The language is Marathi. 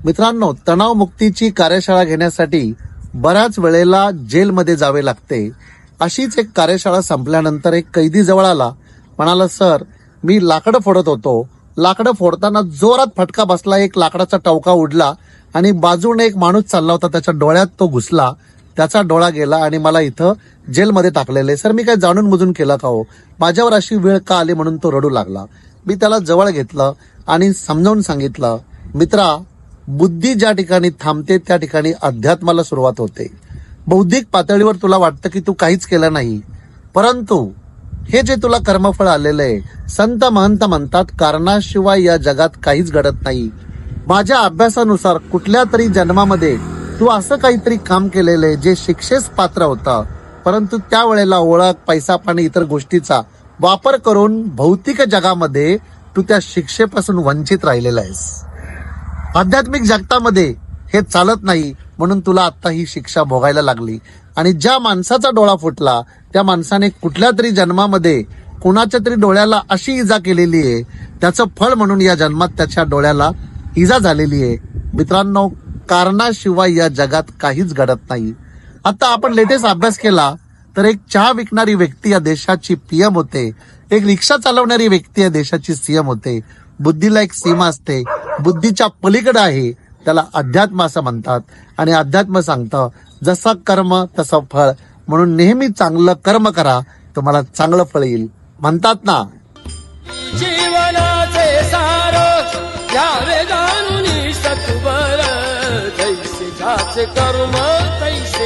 मित्रांनो, तणावमुक्तीची कार्यशाळा घेण्यासाठी बऱ्याच वेळेला जेलमध्ये जावे लागते. अशीच एक कार्यशाळा संपल्यानंतर एक कैदी जवळ आला, म्हणाला, सर मी लाकडं फोडत होतो. लाकडं फोडताना जोरात फटका बसला, एक लाकडाचा टवका उडला आणि बाजूने एक माणूस चालला होता, त्याच्या डोळ्यात तो घुसला, त्याचा डोळा गेला आणि मला इथं जेलमध्ये टाकलेले. सर मी काय जाणून बुजून केलं का हो? माझ्यावर अशी वेळ का आली? म्हणून तो रडू लागला. मी त्याला जवळ घेतलं आणि समजावून सांगितलं, मित्रा, बुद्धी ज्या ठिकाणी थांबते त्या ठिकाणी अध्यात्माला सुरुवात होते. बौद्धिक पातळीवर तुला वाटतं की तू काहीच केलं नाही, परंतु हे जे तुला कर्मफळ आलेलं आहे, संत महंत म्हणतात कारणाशिवाय या जगात काहीच घडत नाही. माझ्या अभ्यासानुसार कुठल्या तरी जन्मामध्ये तू असं काहीतरी काम केलेलं आहे जे शिक्षेस पात्र होतं, परंतु त्यावेळेला ओळख, पैसा, पाणी, इतर गोष्टीचा वापर करून भौतिक जगामध्ये तू त्या शिक्षेपासून वंचित राहिलेला आहेस. आध्यात्मिक जगतामध्ये हे चालत नाही, म्हणून तुला आता ही शिक्षा भोगायला लागली. आणि ज्या माणसाचा डोळा फुटला त्या माणसाने कुठल्या तरी जन्मामध्ये कुणाच्या तरी डोळ्याला अशी इजा केलेली आहे, त्याचं फळ म्हणून या जन्मात त्याच्या डोळ्याला इजा झालेली आहे. मित्रांनो, कारणाशिवाय या जगात काहीच घडत नाही. आता आपण लेटेस्ट अभ्यास केला तर एक चहा विकणारी व्यक्ती या देशाची पीएम होते, एक रिक्षा चालवणारी व्यक्ती या देशाची सीएम होते. बुद्धीला एक सीमा असते, बुद्धीच्या पलीकडे आहे, त्याला अध्यात्म असं म्हणतात. आणि अध्यात्म सांगतं जसं कर्म तसं फळ, म्हणून नेहमी चांगलं कर्म करा, तुम्हाला चांगलं फळ येईल. म्हणतात ना, जीवनाचे सार घ्यावे जाणून सत्वर, जैसे ज्याचे कर्म तैसे